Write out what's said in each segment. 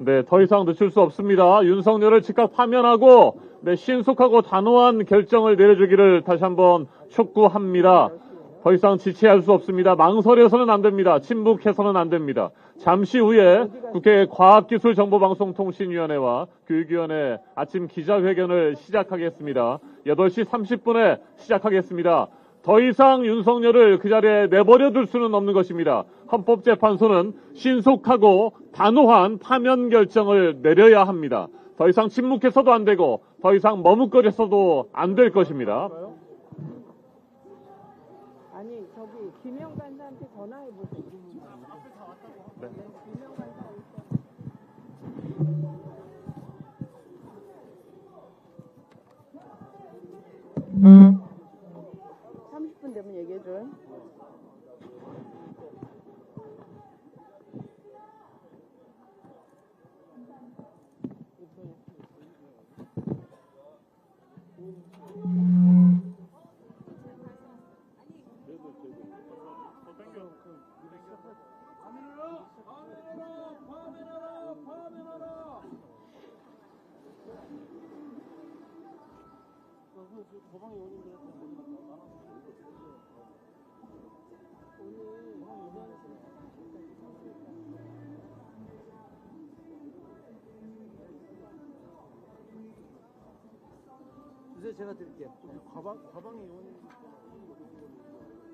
네, 더 이상 늦출 수 없습니다. 윤석열을 즉각 파면하고 신속하고 단호한 결정을 내려주기를 다시 한번 촉구합니다. 더 이상 지체할 수 없습니다. 망설여서는 안 됩니다. 침묵해서는 안 됩니다. 잠시 후에 국회 과학기술정보방송통신위원회와 교육위원회 아침 기자회견을 시작하겠습니다. 8시 30분에 시작하겠습니다. 더 이상 윤석열을 그 자리에 내버려둘 수는 없는 것입니다. 헌법재판소는 신속하고 단호한 파면 결정을 내려야 합니다. 더 이상 침묵해서도 안 되고 더 이상 머뭇거려서도 안 될 것입니다. 아니 저기 김영 간사한테 전화해 보세요. 네. 김영 간사 어디 있어? 30분 되면 얘기해줘요. 주제 제가 드릴게요. 과방위 의원님.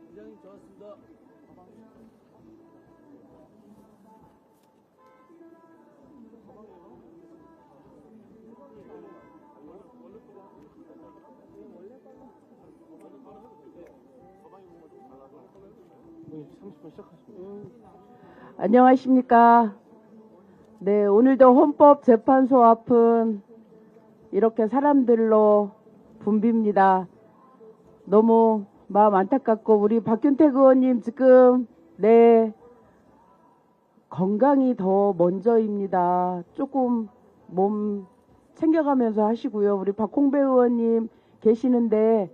부장님 좋았습니다. 안녕하십니까. 네, 오늘도 헌법재판소 앞은 이렇게 사람들로 붐빕니다. 너무 마음 안타깝고 우리 박균택 의원님 지금 건강이 더 먼저입니다. 조금 몸 챙겨가면서 하시고요. 우리 박홍배 의원님 계시는데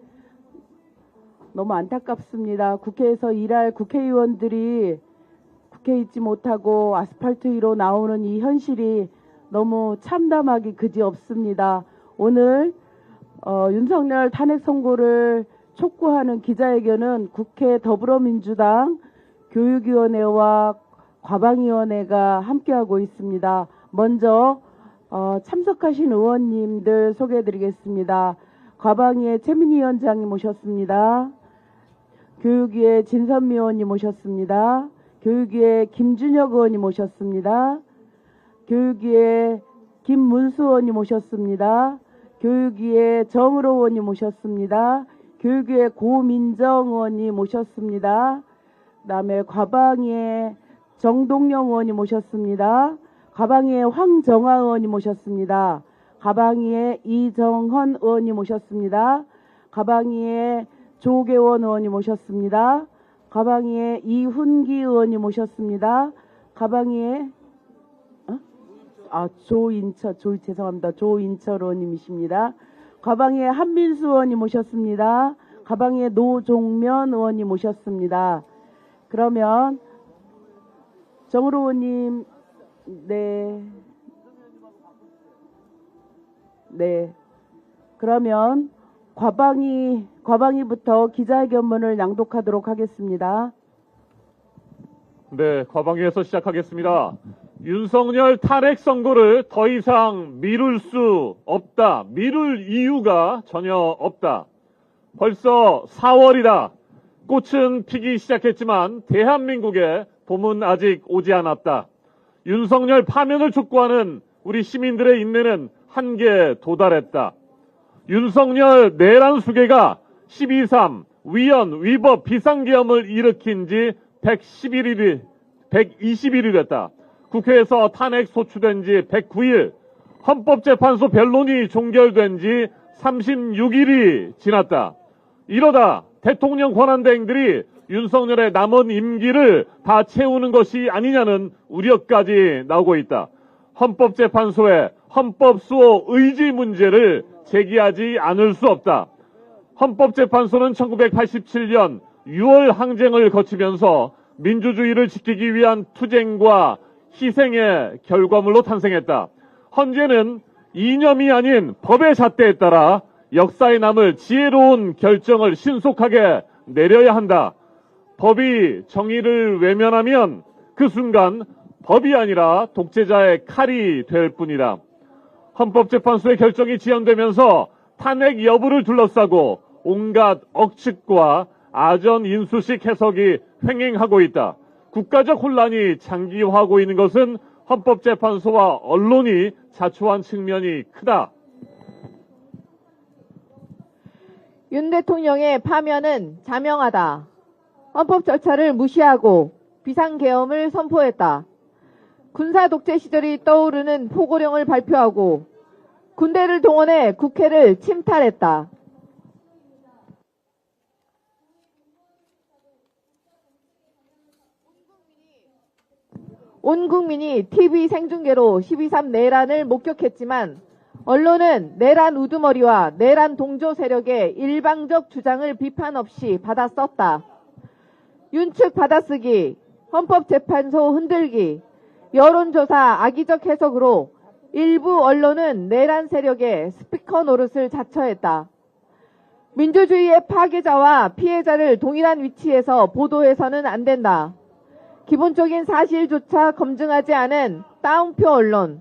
너무 안타깝습니다. 국회에서 일할 국회의원들이 국회에 있지 못하고 아스팔트 위로 나오는 이 현실이 너무 참담하기 그지없습니다. 오늘 윤석열 탄핵 선고를 촉구하는 기자회견은 국회 더불어민주당 교육위원회와 과방위원회가 함께하고 있습니다. 먼저 참석하신 의원님들 소개해드리겠습니다. 과방위의 최민희 위원장님 모셨습니다. 교육위의 진선미 의원님 모셨습니다. 교육위의 김준혁 의원님 모셨습니다. 교육위의 김문수 의원님 모셨습니다. 교육위의 정의로 의원님 모셨습니다. 교육위의 고민정 의원님 모셨습니다. 그 다음에 과방위의 정동영 의원님 모셨습니다. 과방위의 황정화 의원님 모셨습니다. 과방위의 이정헌 의원님 모셨습니다. 과방위의 조계원 의원님 모셨습니다. 과방위의 이훈기 의원님 모셨습니다. 과방위의 조인철 의원님이십니다. 과방위의 한민수 의원님 모셨습니다. 과방위의 노종면 의원님 모셨습니다. 그러면 정의로 의원님, 그러면 과방위부터 기자회견문을 낭독하도록 하겠습니다. 네, 과방위에서 시작하겠습니다. 윤석열 탄핵 선고를 더 이상 미룰 수 없다. 미룰 이유가 전혀 없다. 벌써 4월이다. 꽃은 피기 시작했지만 대한민국의 봄은 아직 오지 않았다. 윤석열 파면을 촉구하는 우리 시민들의 인내는 한계에 도달했다. 윤석열 내란 수괴가 12.3 위헌, 위법, 비상계엄을 일으킨 지 120일이 됐다. 국회에서 탄핵 소추된 지 109일, 헌법재판소 변론이 종결된 지 36일이 지났다. 이러다 대통령 권한대행들이 윤석열의 남은 임기를 다 채우는 것이 아니냐는 우려까지 나오고 있다. 헌법재판소의 헌법수호 의지 문제를 제기하지 않을 수 없다. 헌법재판소는 1987년 6월 항쟁을 거치면서 민주주의를 지키기 위한 투쟁과 희생의 결과물로 탄생했다. 헌재는 이념이 아닌 법의 잣대에 따라 역사에 남을 지혜로운 결정을 신속하게 내려야 한다. 법이 정의를 외면하면 그 순간 법이 아니라 독재자의 칼이 될 뿐이다. 헌법재판소의 결정이 지연되면서 탄핵 여부를 둘러싸고 온갖 억측과 아전인수식 해석이 횡행하고 있다. 국가적 혼란이 장기화하고 있는 것은 헌법재판소와 언론이 자초한 측면이 크다. 윤 대통령의 파면은 자명하다. 헌법 절차를 무시하고 비상계엄을 선포했다. 군사 독재 시절이 떠오르는 포고령을 발표하고 군대를 동원해 국회를 침탈했다. 온 국민이 TV 생중계로 12.3 내란을 목격했지만 언론은 내란 우두머리와 내란 동조 세력의 일방적 주장을 비판 없이 받아 썼다. 윤측 받아쓰기, 헌법재판소 흔들기, 여론조사 악의적 해석으로 일부 언론은 내란 세력의 스피커 노릇을 자처했다. 민주주의의 파괴자와 피해자를 동일한 위치에서 보도해서는 안 된다. 기본적인 사실조차 검증하지 않은 따옴표 언론,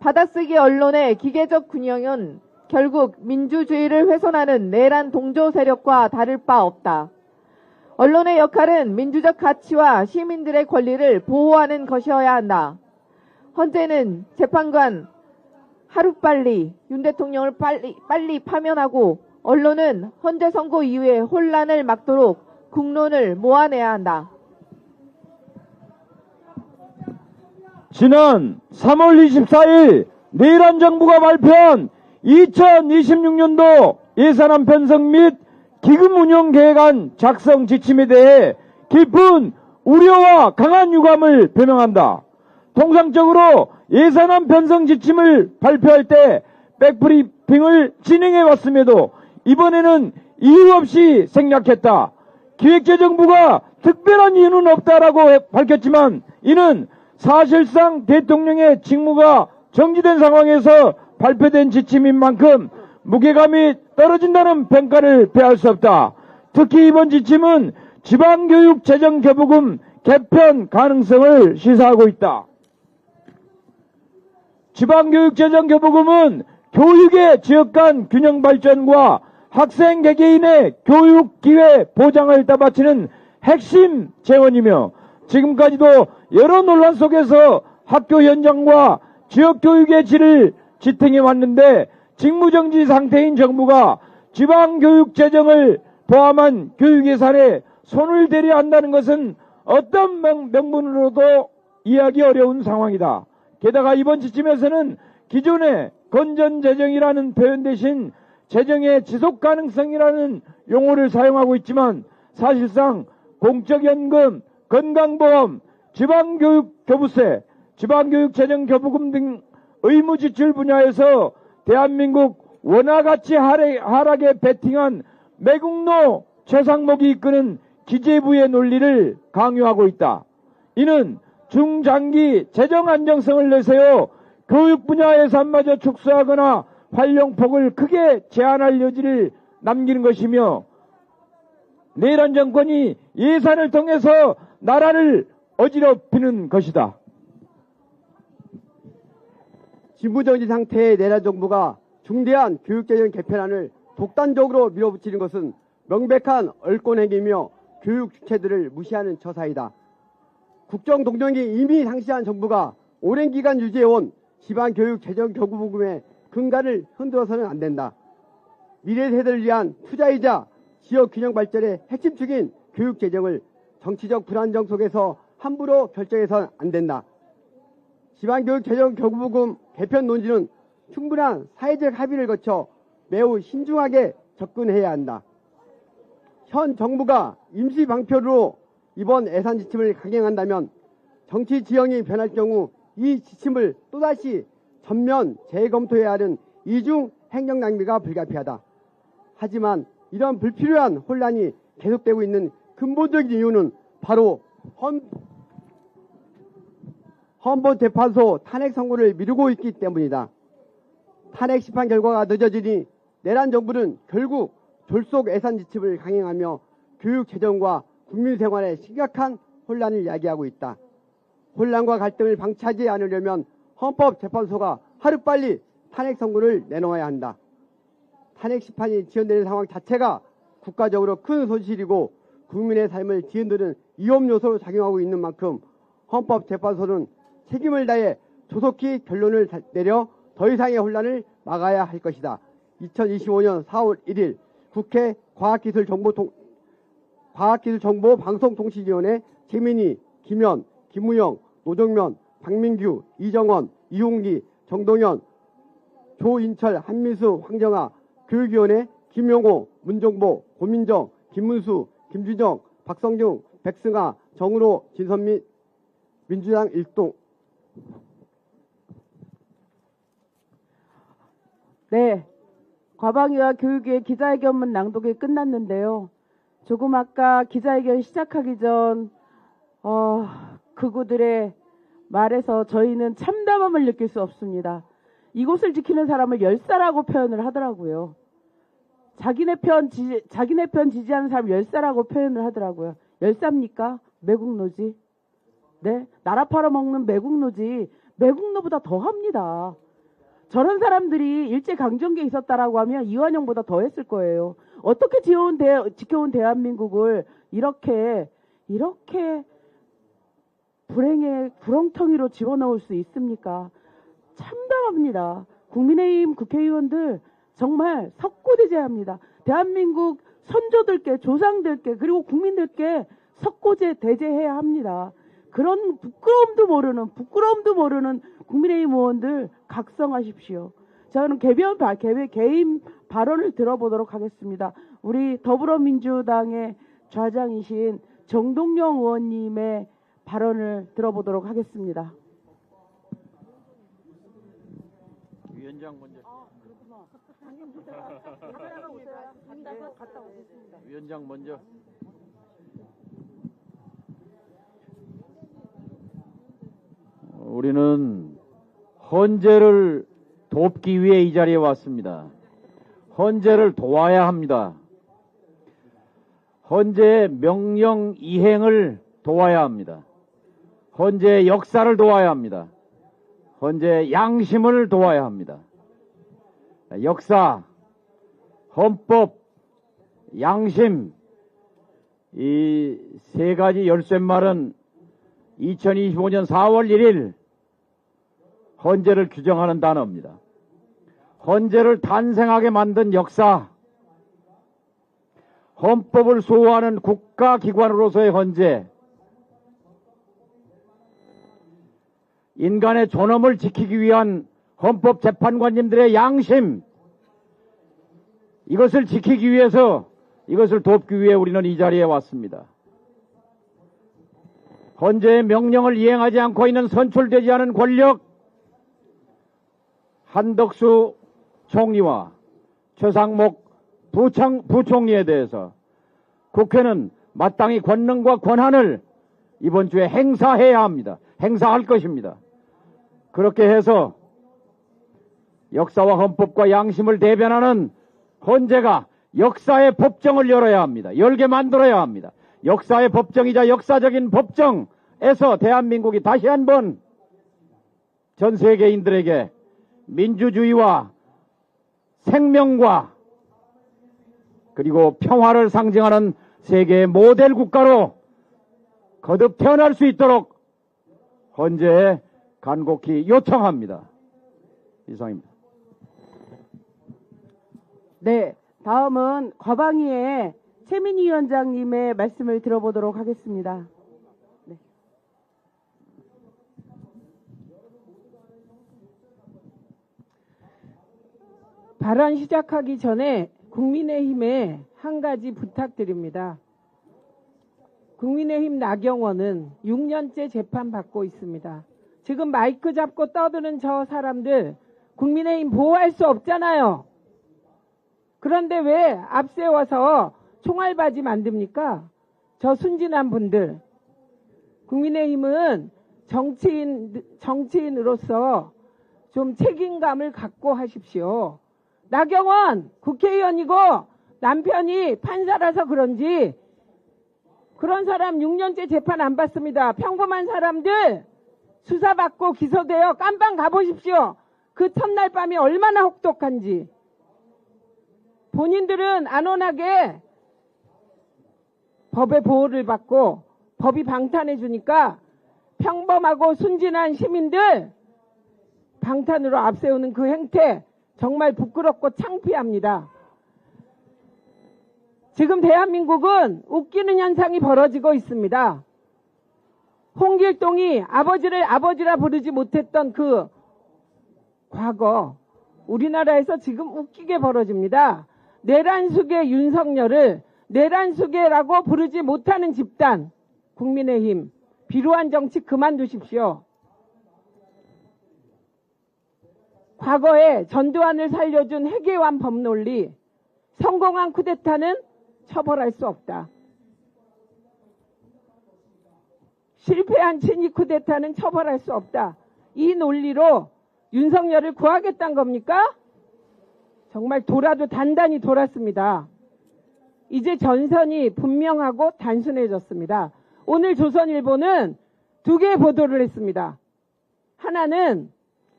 받아쓰기 언론의 기계적 균형은 결국 민주주의를 훼손하는 내란 동조 세력과 다를 바 없다. 언론의 역할은 민주적 가치와 시민들의 권리를 보호하는 것이어야 한다. 헌재는 재판관 하루빨리 윤 대통령을 빨리 파면하고 언론은 헌재 선고 이후에 혼란을 막도록 국론을 모아내야 한다. 지난 3월 24일 내란 정부가 발표한 2026년도 예산안 편성 및 기금 운영 계획안 작성 지침에 대해 깊은 우려와 강한 유감을 표명한다. 통상적으로 예산안 편성 지침을 발표할 때 백브리핑을 진행해 왔음에도 이번에는 이유 없이 생략했다. 기획재정부가 특별한 이유는 없다라고 밝혔지만 이는 사실상 대통령의 직무가 정지된 상황에서 발표된 지침인 만큼 무게감이 떨어진다는 평가를 피할 수 없다. 특히 이번 지침은 지방교육재정교부금 개편 가능성을 시사하고 있다. 지방교육재정교부금은 교육의 지역 간 균형 발전과 학생 개개인의 교육 기회 보장을 따바치는 핵심 재원이며 지금까지도 여러 논란 속에서 학교 현장과 지역 교육의 질을 지탱해 왔는데 직무정지 상태인 정부가 지방교육 재정을 포함한 교육 예산에 손을 대려 한다는 것은 어떤 명분으로도 이해하기 어려운 상황이다. 게다가 이번 지침에서는 기존의 건전재정이라는 표현 대신 재정의 지속가능성이라는 용어를 사용하고 있지만 사실상 공적연금, 건강보험, 지방교육교부세, 지방교육재정교부금 등 의무지출 분야에서 대한민국 원화가치 하락에 베팅한 매국노 최상목이 이끄는 기재부의 논리를 강요하고 있다. 이는 중장기 재정 안정성을 내세워 교육 분야 예산마저 축소하거나 활용폭을 크게 제한할 여지를 남기는 것이며 내란 정권이 예산을 통해서 나라를 어지럽히는 것이다. 진부정지 상태의 내란 정부가 중대한 교육재정 개편안을 독단적으로 밀어붙이는 것은 명백한 얼권행위며 교육 주체들을 무시하는 처사이다. 국정 동력이 이미 상실한 정부가 오랜 기간 유지해온 지방교육재정교부금의 근간을 흔들어서는 안 된다. 미래 세대를 위한 투자이자 지역균형 발전의 핵심축인 교육재정을 정치적 불안정 속에서 함부로 결정해서는 안 된다. 지방교육재정교부금 개편 논의는 충분한 사회적 합의를 거쳐 매우 신중하게 접근해야 한다. 현 정부가 임시 방편으로 이번 예산 지침을 강행한다면 정치 지형이 변할 경우 이 지침을 또다시 전면 재검토해야 하는 이중 행정 낭비가 불가피하다. 하지만 이런 불필요한 혼란이 계속되고 있는 근본적인 이유는 바로 헌법재판소 탄핵 선고를 미루고 있기 때문이다. 탄핵 심판 결과가 늦어지니 내란 정부는 결국 졸속 예산 지침을 강행하며 교육 재정과 국민 생활에 심각한 혼란을 야기하고 있다. 혼란과 갈등을 방치하지 않으려면 헌법재판소가 하루빨리 탄핵 선고를 내놓아야 한다. 탄핵 심판이 지연되는 상황 자체가 국가적으로 큰 손실이고 국민의 삶을 뒤흔드는 위험 요소로 작용하고 있는 만큼 헌법재판소는 책임을 다해 조속히 결론을 내려 더 이상의 혼란을 막아야 할 것이다. 2025년 4월 1일 국회 과학기술정보방송통신위원회 최민희, 김현, 김우영, 노정면, 박민규, 이정원, 이홍기, 정동현, 조인철, 한미수, 황정아, 교육위원회 김용호, 문정보, 고민정, 김문수, 김주정, 박성중, 백승아, 정우로, 진선미, 민주당 일동. 네, 과방위와 교육위의 기자회견문 낭독이 끝났는데요. 조금 아까 기자회견 시작하기 전 그구들의 말에서 저희는 참담함을 느낄 수 없습니다. 이곳을 지키는 사람을 열사라고 표현을 하더라고요. 자기네 편 지지하는 사람 열사라고 표현을 하더라고요. 열사입니까? 매국노지? 네, 나라 팔아먹는 매국노지. 매국노보다 더합니다. 저런 사람들이 일제강점기에 있었다라고 하면 이완용보다 더 했을 거예요. 어떻게 지켜온 대한민국을 이렇게 불행의 구렁텅이로 집어넣을 수 있습니까? 참담합니다. 국민의힘 국회의원들 정말 석고대죄해야 합니다. 대한민국 선조들께, 조상들께, 그리고 국민들께 석고대죄해야 합니다. 그런 부끄러움도 모르는 국민의힘 의원들 각성하십시오. 자, 그럼 개인 발언을 들어보도록 하겠습니다. 우리 더불어민주당의 좌장이신 정동영 의원님의 발언을 들어보도록 하겠습니다. 위원장 먼저. 위원장 먼저. 우리는 헌재를 돕기 위해 이 자리에 왔습니다. 헌재를 도와야 합니다. 헌재의 명령 이행을 도와야 합니다. 헌재의 역사를 도와야 합니다. 헌재의 양심을 도와야 합니다. 역사, 헌법, 양심, 이 세 가지 열쇠말은 2025년 4월 1일 헌재를 규정하는 단어입니다. 헌재를 탄생하게 만든 역사, 헌법을 수호하는 국가기관으로서의 헌재, 인간의 존엄을 지키기 위한 헌법재판관님들의 양심, 이것을 지키기 위해서, 이것을 돕기 위해 우리는 이 자리에 왔습니다. 헌재의 명령을 이행하지 않고 있는 선출되지 않은 권력, 한덕수 총리와 최상목 부총리에 대해서 국회는 마땅히 권능과 권한을 이번 주에 행사해야 합니다. 행사할 것입니다. 그렇게 해서 역사와 헌법과 양심을 대변하는 헌재가 역사의 법정을 열어야 합니다. 열게 만들어야 합니다. 역사의 법정이자 역사적인 법정에서 대한민국이 다시 한번 전 세계인들에게 민주주의와 생명과 그리고 평화를 상징하는 세계의 모델 국가로 거듭 태어날 수 있도록 헌재에 간곡히 요청합니다. 이상입니다. 네, 다음은 과방위의 최민희 위원장님의 말씀을 들어보도록 하겠습니다. 네. 발언 시작하기 전에 국민의힘에 한 가지 부탁드립니다. 국민의힘 나경원은 6년째 재판받고 있습니다. 지금 마이크 잡고 떠드는 저 사람들 국민의힘 보호할 수 없잖아요. 그런데 왜 앞세워서 총알바지 만듭니까? 저 순진한 분들. 국민의힘은 정치인으로서 좀 책임감을 갖고 하십시오. 나경원 국회의원이고 남편이 판사라서 그런지 그런 사람 6년째 재판 안 받습니다. 평범한 사람들 수사받고 기소되어 깜빵 가보십시오. 그 첫날 밤이 얼마나 혹독한지. 본인들은 안온하게 법의 보호를 받고 법이 방탄해 주니까 평범하고 순진한 시민들 방탄으로 앞세우는 그 행태 정말 부끄럽고 창피합니다. 지금 대한민국은 웃기는 현상이 벌어지고 있습니다. 홍길동이 아버지를 아버지라 부르지 못했던 그 과거 우리나라에서 지금 웃기게 벌어집니다. 내란숙의 윤석열을 내란숙이라고 부르지 못하는 집단 국민의힘 비루한 정치 그만두십시오. 과거에 전두환을 살려준 해계환 법논리 성공한 쿠데타는 처벌할 수 없다. 실패한 친위 쿠데타는 처벌할 수 없다. 이 논리로 윤석열을 구하겠다는 겁니까? 정말 돌아도 단단히 돌았습니다. 이제 전선이 분명하고 단순해졌습니다. 오늘 조선일보는 두 개의 보도를 했습니다. 하나는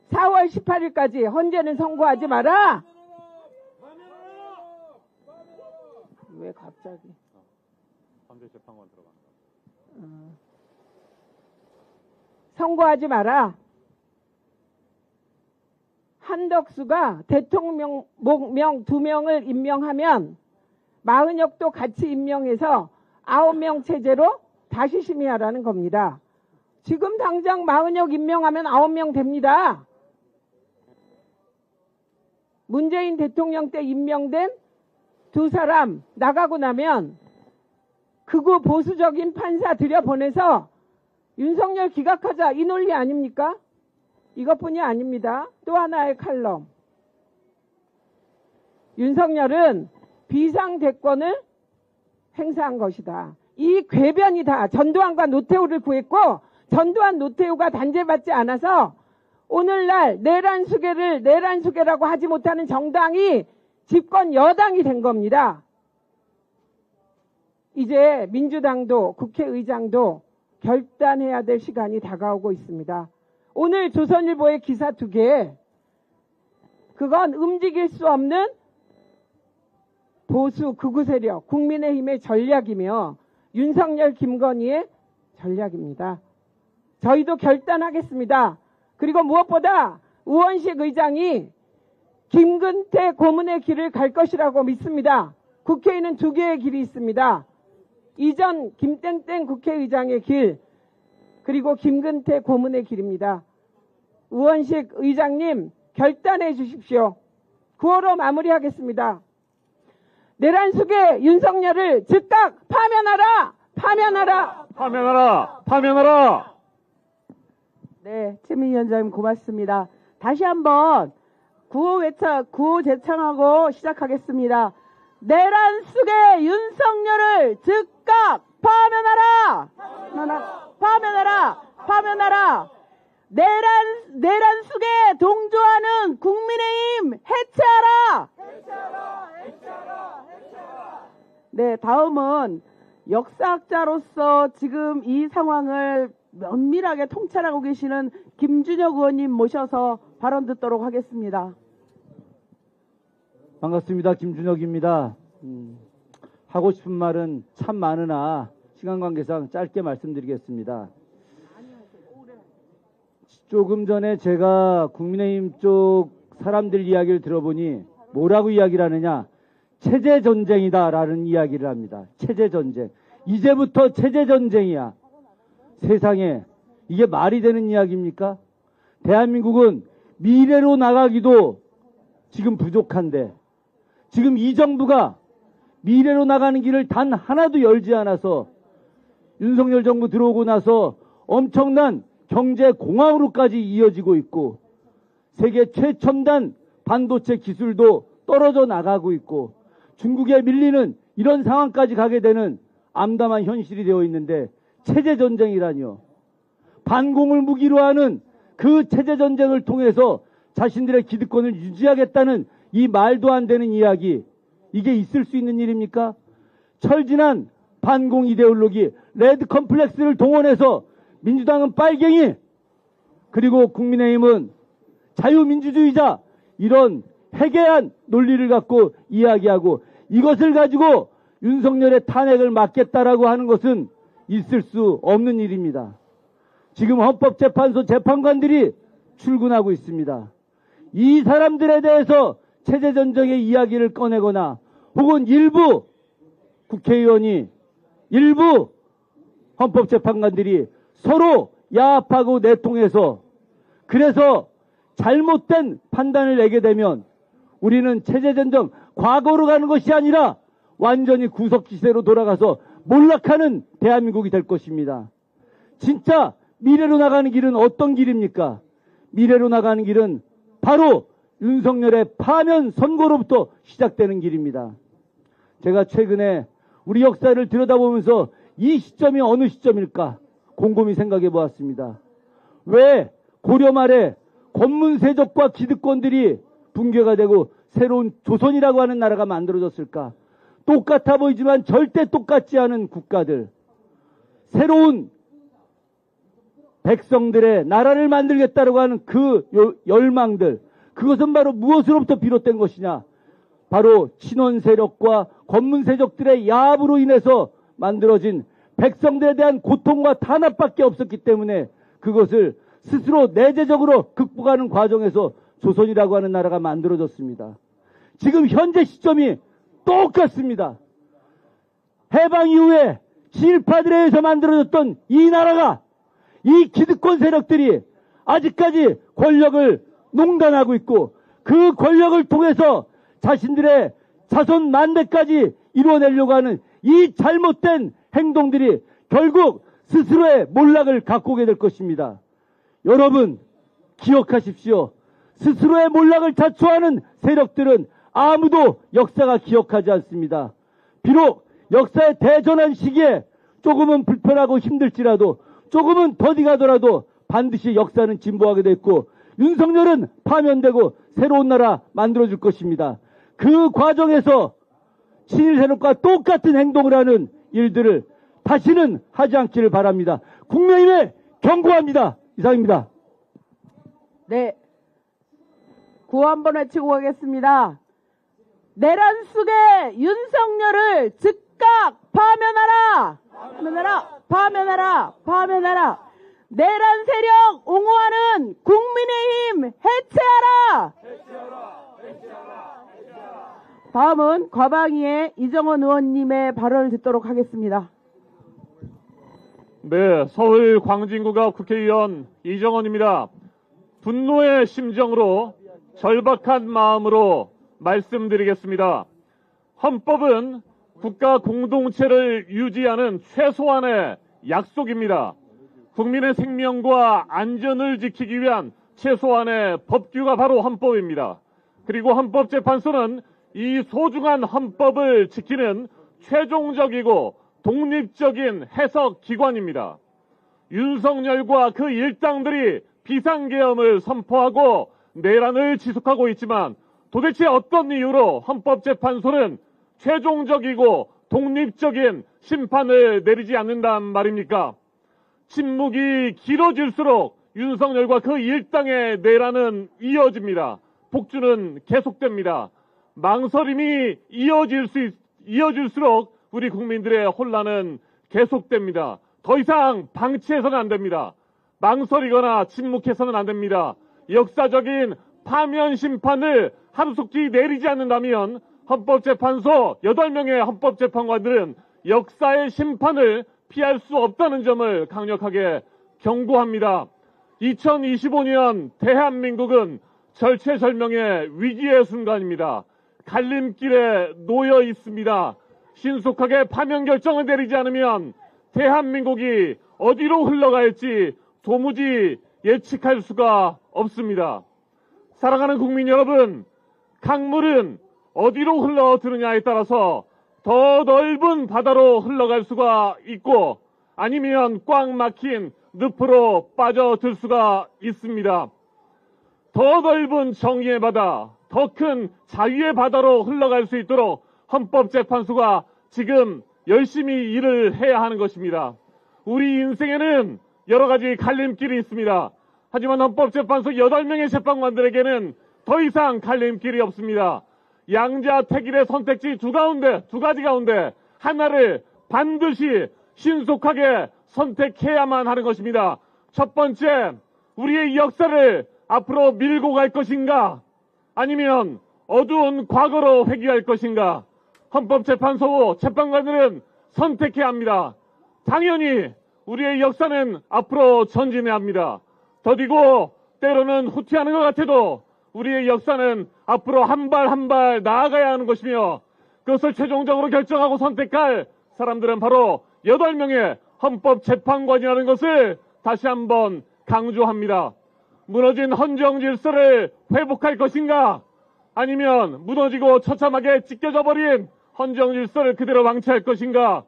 4월 18일까지 헌재는 선고하지 마라. 왜 갑자기? 헌재재판관 들어간다. 선고하지 마라. 한덕수가 대통령 목명 2명을 임명하면 마은혁도 같이 임명해서 9명 체제로 다시 심의하라는 겁니다. 지금 당장 마은혁 임명하면 9명 됩니다. 문재인 대통령 때 임명된 두 사람 나가고 나면 극우 보수적인 판사 들여보내서 윤석열 기각하자 이 논리 아닙니까? 이것뿐이 아닙니다. 또 하나의 칼럼. 윤석열은 비상대권을 행사한 것이다. 이 궤변이 다 전두환과 노태우를 구했고 전두환 노태우가 단죄받지 않아서 오늘날 내란수계라고 하지 못하는 정당이 집권 여당이 된 겁니다. 이제 민주당도 국회의장도 결단해야 될 시간이 다가오고 있습니다. 오늘 조선일보의 기사 2개, 그건 움직일 수 없는 보수 극우 세력 국민의힘의 전략이며 윤석열 김건희의 전략입니다. 저희도 결단하겠습니다. 그리고 무엇보다 우원식 의장이 김근태 고문의 길을 갈 것이라고 믿습니다. 국회에는 2개의 길이 있습니다. 이전 김땡땡 국회의장의 길, 그리고 김근태 고문의 길입니다. 우원식 의장님 결단해 주십시오. 9호로 마무리하겠습니다. 내란숙의 윤석열을 즉각 파면하라! 파면하라! 파면하라! 파면하라! 네, 최민희 위원장님 고맙습니다. 다시 한번 구호 재창하고 시작하겠습니다. 내란숙의 윤석열을 즉각 파면하라! 파면하라! 파면하라! 내란숙에 동조하는 국민의힘 해체하라! 네, 다음은 역사학자로서 지금 이 상황을 면밀하게 통찰하고 계시는 김준혁 의원님 모셔서 발언 듣도록 하겠습니다. 반갑습니다. 김준혁입니다. 하고 싶은 말은 참 많으나 시간 관계상 짧게 말씀드리겠습니다. 조금 전에 제가 국민의힘 쪽 사람들 이야기를 들어보니 뭐라고 이야기를 하느냐, 체제 전쟁이다라는 이야기를 합니다. 체제 전쟁. 이제부터 체제 전쟁이야. 세상에 이게 말이 되는 이야기입니까? 대한민국은 미래로 나가기도 지금 부족한데 지금 이 정부가 미래로 나가는 길을 단 하나도 열지 않아서 윤석열 정부 들어오고 나서 엄청난 경제 공황으로까지 이어지고 있고 세계 최첨단 반도체 기술도 떨어져 나가고 있고 중국에 밀리는 이런 상황까지 가게 되는 암담한 현실이 되어 있는데 체제 전쟁이라니요. 반공을 무기로 하는 그 체제 전쟁을 통해서 자신들의 기득권을 유지하겠다는 이 말도 안 되는 이야기, 이게 있을 수 있는 일입니까? 철진한 반공 이데올로기, 레드 컴플렉스를 동원해서 민주당은 빨갱이, 그리고 국민의힘은 자유민주주의자, 이런 해괴한 논리를 갖고 이야기하고 이것을 가지고 윤석열의 탄핵을 막겠다라고 하는 것은 있을 수 없는 일입니다. 지금 헌법재판소 재판관들이 출근하고 있습니다. 이 사람들에 대해서 체제전쟁의 이야기를 꺼내거나 혹은 일부 국회의원이, 일부 헌법재판관들이 서로 야합하고 내통해서 그래서 잘못된 판단을 내게 되면 우리는 체제전쟁 과거로 가는 것이 아니라 완전히 구석기세로 돌아가서 몰락하는 대한민국이 될 것입니다. 진짜 미래로 나가는 길은 어떤 길입니까? 미래로 나가는 길은 바로 윤석열의 파면 선고로부터 시작되는 길입니다. 제가 최근에 우리 역사를 들여다보면서 이 시점이 어느 시점일까 곰곰이 생각해 보았습니다. 왜 고려 말에 권문세족과 기득권들이 붕괴가 되고 새로운 조선이라고 하는 나라가 만들어졌을까? 똑같아 보이지만 절대 똑같지 않은 국가들, 새로운 백성들의 나라를 만들겠다고 하는 그 열망들, 그것은 바로 무엇으로부터 비롯된 것이냐? 바로 친원 세력과 권문 세력들의 야합으로 인해서 만들어진 백성들에 대한 고통과 탄압밖에 없었기 때문에 그것을 스스로 내재적으로 극복하는 과정에서 조선이라고 하는 나라가 만들어졌습니다. 지금 현재 시점이 똑같습니다. 해방 이후에 친일파들에 의해서 만들어졌던 이 나라가, 이 기득권 세력들이 아직까지 권력을 농단하고 있고 그 권력을 통해서 자신들의 자손 만대까지 이루어내려고 하는 이 잘못된 행동들이 결국 스스로의 몰락을 갖고 오게 될 것입니다. 여러분 기억하십시오. 스스로의 몰락을 자초하는 세력들은 아무도 역사가 기억하지 않습니다. 비록 역사의 대전환 시기에 조금은 불편하고 힘들지라도, 조금은 더디 가더라도 반드시 역사는 진보하게 됐고 윤석열은 파면되고 새로운 나라 만들어줄 것입니다. 그 과정에서 친일 세력과 똑같은 행동을 하는 일들을 다시는 하지 않기를 바랍니다. 국민의힘에 경고합니다. 이상입니다. 네. 구호 한번 외치고 가겠습니다. 내란 속의 윤석열을 즉각 파면하라! 파면하라! 파면하라! 파면하라! 내란 세력 옹호하는 국민의힘 해체하라! 다음은 과방위의 이정원 의원님의 발언을 듣도록 하겠습니다. 네, 서울 광진구갑 국회의원 이정원입니다. 분노의 심정으로 절박한 마음으로 말씀드리겠습니다. 헌법은 국가 공동체를 유지하는 최소한의 약속입니다. 국민의 생명과 안전을 지키기 위한 최소한의 법규가 바로 헌법입니다. 그리고 헌법재판소는 이 소중한 헌법을 지키는 최종적이고 독립적인 해석 기관입니다. 윤석열과 그 일당들이 비상계엄을 선포하고 내란을 지속하고 있지만 도대체 어떤 이유로 헌법재판소는 최종적이고 독립적인 심판을 내리지 않는단 말입니까? 침묵이 길어질수록 윤석열과 그 일당의 내란은 이어집니다. 복주는 계속됩니다. 망설임이 이어질수록 우리 국민들의 혼란은 계속됩니다. 더 이상 방치해서는 안 됩니다. 망설이거나 침묵해서는 안 됩니다. 역사적인 파면 심판을 하루속히 내리지 않는다면 헌법재판소 8명의 헌법재판관들은 역사의 심판을 피할 수 없다는 점을 강력하게 경고합니다. 2025년 대한민국은 절체절명의 위기의 순간입니다. 갈림길에 놓여 있습니다. 신속하게 파면 결정을 내리지 않으면 대한민국이 어디로 흘러갈지 도무지 예측할 수가 없습니다. 사랑하는 국민 여러분, 강물은 어디로 흘러드느냐에 따라서 더 넓은 바다로 흘러갈 수가 있고 아니면 꽉 막힌 늪으로 빠져들 수가 있습니다. 더 넓은 정의의 바다, 더 큰 자유의 바다로 흘러갈 수 있도록 헌법재판소가 지금 열심히 일을 해야 하는 것입니다. 우리 인생에는 여러 가지 갈림길이 있습니다. 하지만 헌법재판소 8명의 재판관들에게는 더 이상 갈림길이 없습니다. 양자택일의 선택지 두 가지 가운데 하나를 반드시 신속하게 선택해야만 하는 것입니다. 첫 번째, 우리의 역사를 앞으로 밀고 갈 것인가? 아니면 어두운 과거로 회귀할 것인가? 헌법재판소 재판관들은 선택해야 합니다. 당연히 우리의 역사는 앞으로 전진해야 합니다. 더디고 때로는 후퇴하는 것 같아도 우리의 역사는 앞으로 한 발 한 발 나아가야 하는 것이며 그것을 최종적으로 결정하고 선택할 사람들은 바로 8명의 헌법재판관이라는 것을 다시 한번 강조합니다. 무너진 헌정 질서를 회복할 것인가? 아니면 무너지고 처참하게 찢겨져 버린 헌정 질서를 그대로 방치할 것인가?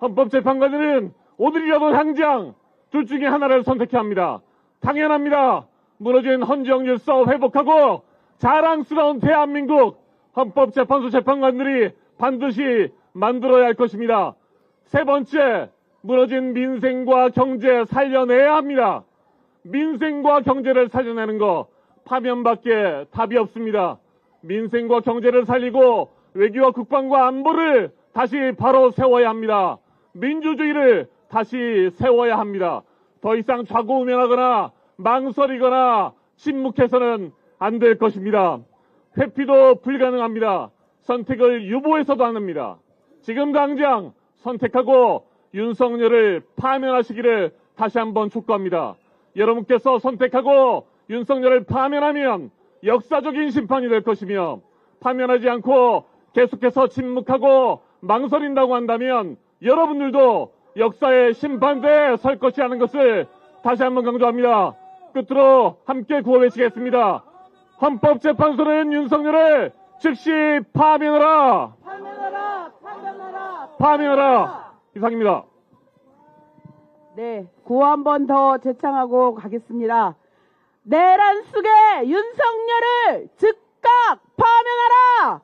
헌법재판관들은 오늘이라도 당장 둘 중에 하나를 선택해야 합니다. 당연합니다. 무너진 헌정 질서 회복하고 자랑스러운 대한민국 헌법재판소 재판관들이 반드시 만들어야 할 것입니다. 세 번째, 무너진 민생과 경제 살려내야 합니다. 민생과 경제를 살려내는 거 파면밖에 답이 없습니다. 민생과 경제를 살리고 외교와 국방과 안보를 다시 바로 세워야 합니다. 민주주의를 다시 세워야 합니다. 더 이상 좌고우면하거나 망설이거나 침묵해서는 안 될 것입니다. 회피도 불가능합니다. 선택을 유보해서도 안 합니다. 지금 당장 선택하고 윤석열을 파면하시기를 다시 한번 촉구합니다. 여러분께서 선택하고 윤석열을 파면하면 역사적인 심판이 될 것이며 파면하지 않고 계속해서 침묵하고 망설인다고 한다면 여러분들도 역사의 심판대에 설 것이라는 것을 다시 한번 강조합니다. 끝으로 함께 구호 외치겠습니다. 헌법재판소는 윤석열을 즉시 파면하라! 파면하라! 파면하라! 파면하라! 이상입니다. 네, 구호 한 번 더 재창하고 가겠습니다. 내란 속에 윤석열을 즉각 파면하라!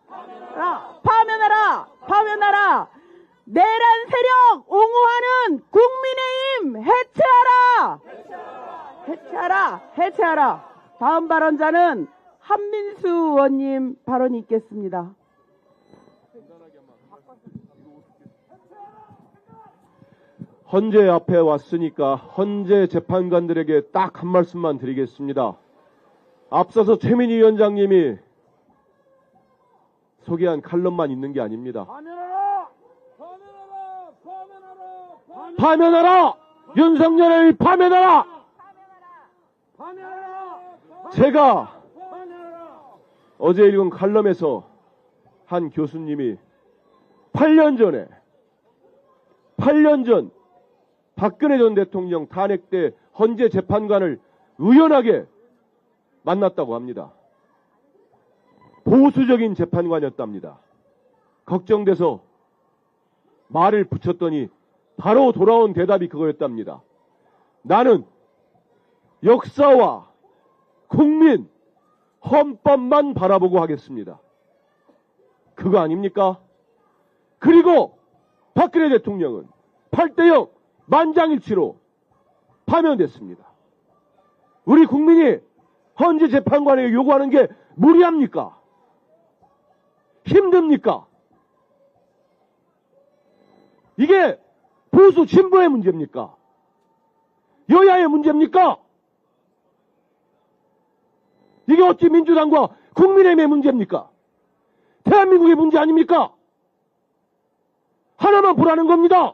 파면하라! 파면하라! 내란 세력 옹호하는 국민의힘 해체하라! 해체하라! 해체하라! 다음 발언자는 한민수 의원님 발언이 있겠습니다. 헌재 앞에 왔으니까 헌재 재판관들에게 딱 한 말씀만 드리겠습니다. 앞서서 최민희 위원장님이 소개한 칼럼만 있는 게 아닙니다. 파면하라! 윤석열을 파면하라! 제가 어제 읽은 칼럼에서 한 교수님이 8년 전 박근혜 전 대통령 탄핵 때 헌재 재판관을 우연하게 만났다고 합니다. 보수적인 재판관이었답니다. 걱정돼서 말을 붙였더니 바로 돌아온 대답이 그거였답니다. 나는 역사와 국민, 헌법만 바라보고 하겠습니다. 그거 아닙니까? 그리고 박근혜 대통령은 8대0 만장일치로 파면됐습니다. 우리 국민이 헌재 재판관에게 요구하는 게 무리합니까? 힘듭니까? 이게 보수 진보의 문제입니까? 여야의 문제입니까? 이게 어찌 민주당과 국민의힘의 문제입니까? 대한민국의 문제 아닙니까? 하나만 보라는 겁니다.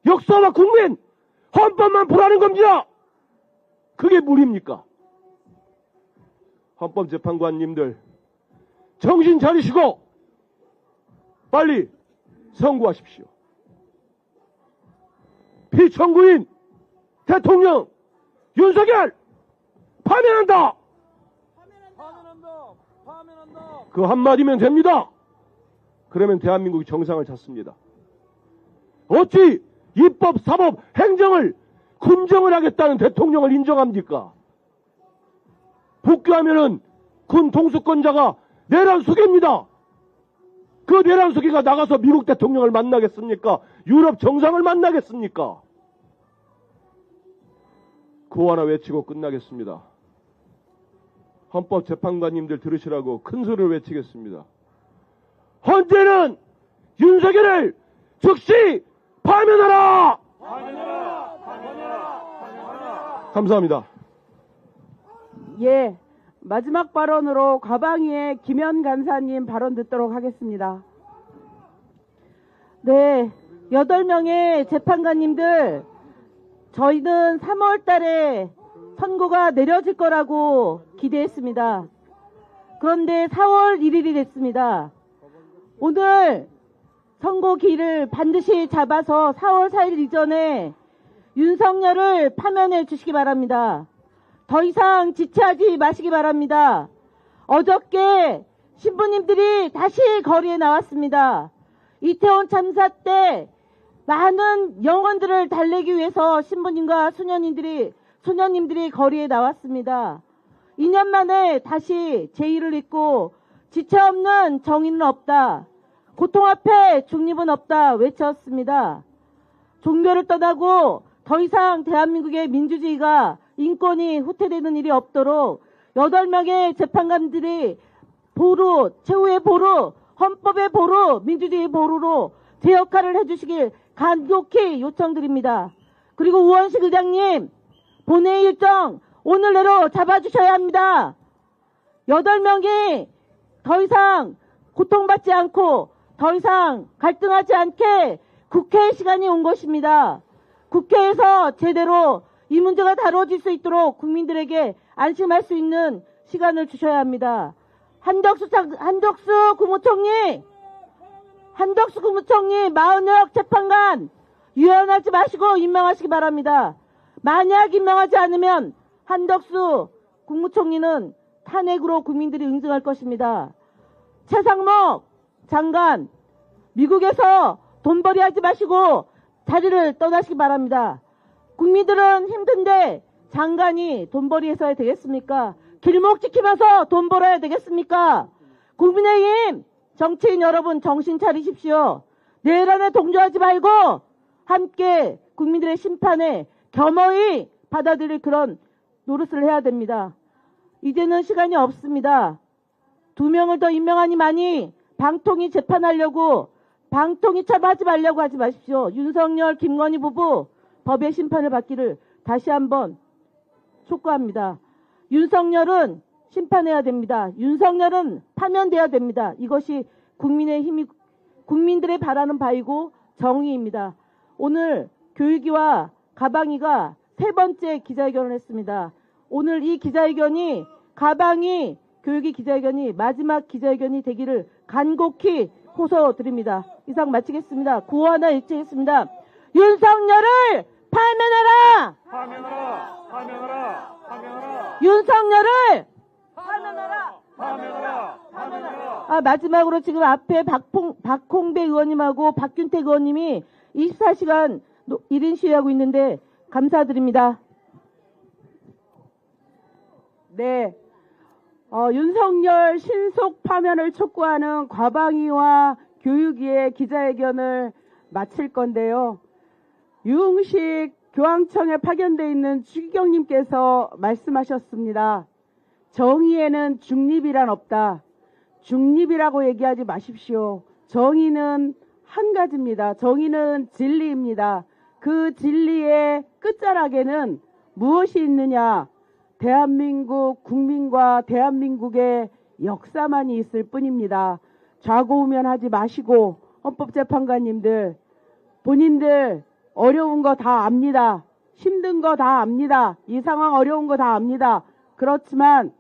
역사와 국민, 헌법만 보라는 겁니다. 그게 무리입니까? 헌법재판관님들 정신 차리시고 빨리 선고하십시오. 피청구인 대통령 윤석열 파면한다. 그 한마디면 됩니다. 그러면 대한민국이 정상을 찾습니다. 어찌 입법, 사법, 행정을 군정을 하겠다는 대통령을 인정합니까? 복귀하면은 군 통수권자가 내란 수계입니다. 그 내란 수계가 나가서 미국 대통령을 만나겠습니까? 유럽 정상을 만나겠습니까? 구호 하나 외치고 끝나겠습니다. 헌법재판관님들 들으시라고 큰 소리를 외치겠습니다. 헌재는 윤석열을 즉시 파면하라! 감사합니다. 예, 마지막 발언으로 과방위의 김현 간사님 발언 듣도록 하겠습니다. 네, 8명의 재판관님들, 저희는 3월 달에 선고가 내려질 거라고 기대했습니다. 그런데 4월 1일이 됐습니다. 오늘 선고기를 반드시 잡아서 4월 4일 이전에 윤석열을 파면해 주시기 바랍니다. 더 이상 지체하지 마시기 바랍니다. 어저께 신부님들이 다시 거리에 나왔습니다. 이태원 참사 때 많은 영혼들을 달래기 위해서 신부님과 소녀님들이 거리에 나왔습니다. 2년 만에 다시 제의를 잇고 지체 없는 정의는 없다. 고통 앞에 중립은 없다 외쳤습니다. 종교를 떠나고 더 이상 대한민국의 민주주의가 인권이 후퇴되는 일이 없도록 8명의 재판관들이 보루, 최후의 보루, 헌법의 보루, 민주주의 보루로 제 역할을 해주시길 간곡히 요청드립니다. 그리고 우원식 의장님, 본회의 일정 오늘 내로 잡아주셔야 합니다. 8명이 더 이상 고통받지 않고 더 이상 갈등하지 않게 국회의 시간이 온 것입니다. 국회에서 제대로 이 문제가 다뤄질 수 있도록 국민들에게 안심할 수 있는 시간을 주셔야 합니다. 한덕수 국무총리 40역 재판관 유연하지 마시고 임명하시기 바랍니다. 만약 임명하지 않으면 한덕수 국무총리는 탄핵으로 국민들이 응징할 것입니다. 최상목 장관, 미국에서 돈벌이 하지 마시고 자리를 떠나시기 바랍니다. 국민들은 힘든데 장관이 돈벌이 해서야 되겠습니까? 길목 지키면서 돈 벌어야 되겠습니까? 국민의힘 정치인 여러분 정신 차리십시오. 내란에 동조하지 말고 함께 국민들의 심판에 겸허히 받아들일 그런 노릇을 해야 됩니다. 이제는 시간이 없습니다. 2명을 더 임명하니 많이 방통위 재판하려고 방통위처럼 하지 말려고 하지 마십시오. 윤석열, 김건희 부부 법의 심판을 받기를 다시 한번 촉구합니다. 윤석열은 심판해야 됩니다. 윤석열은 파면돼야 됩니다. 이것이 국민들의 바라는 바이고 정의입니다. 오늘 교육위와 가방위가 3번째 기자회견을 했습니다. 오늘 이 기자회견이 가방위 교육위 기자회견이 마지막 기자회견이 되기를 간곡히 호소드립니다. 이상 마치겠습니다. 구호 하나 일치했습니다. 윤석열을 파면하라! 파면하라! 파면하라! 파면하라! 윤석열을 파면하라! 파면하라! 파면하라! 아, 마지막으로 지금 앞에 박홍배 의원님하고 박균택 의원님이 24시간 1인 시위하고 있는데 감사드립니다. 네. 윤석열 신속 파면을 촉구하는 과방위와 교육위의 기자회견을 마칠 건데요. 유흥식 교황청에 파견되어 있는 추기경님께서 말씀하셨습니다. 정의에는 중립이란 없다. 중립이라고 얘기하지 마십시오. 정의는 한 가지입니다. 정의는 진리입니다. 그 진리의 끝자락에는 무엇이 있느냐? 대한민국 국민과 대한민국의 역사만이 있을 뿐입니다. 좌고우면하지 마시고 헌법재판관님들 본인들 어려운 거 다 압니다. 힘든 거 다 압니다. 이 상황 어려운 거 다 압니다. 그렇지만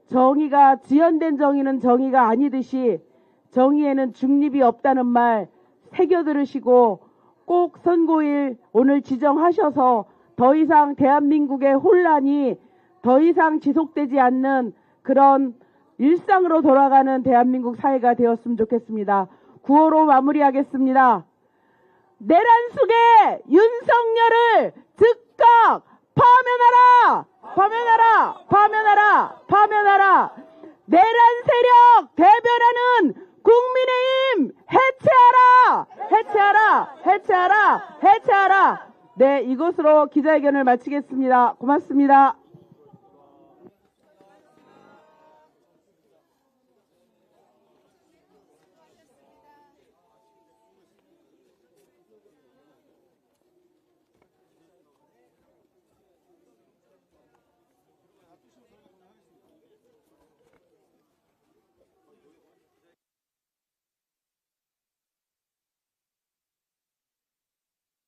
정의가 지연된 정의는 정의가 아니듯이 정의에는 중립이 없다는 말 새겨 들으시고 꼭 선고일 오늘 지정하셔서 더 이상 대한민국의 혼란이 더 이상 지속되지 않는 그런 일상으로 돌아가는 대한민국 사회가 되었으면 좋겠습니다. 구호로 마무리하겠습니다. 내란 속에 윤석열을 즉각 각각 파면하라! 파면하라! 파면하라! 파면하라! 내란 세력 대변하는 국민의힘 해체하라! 해체하라! 해체하라! 해체하라! 네, 이것으로 기자회견을 마치겠습니다. 고맙습니다.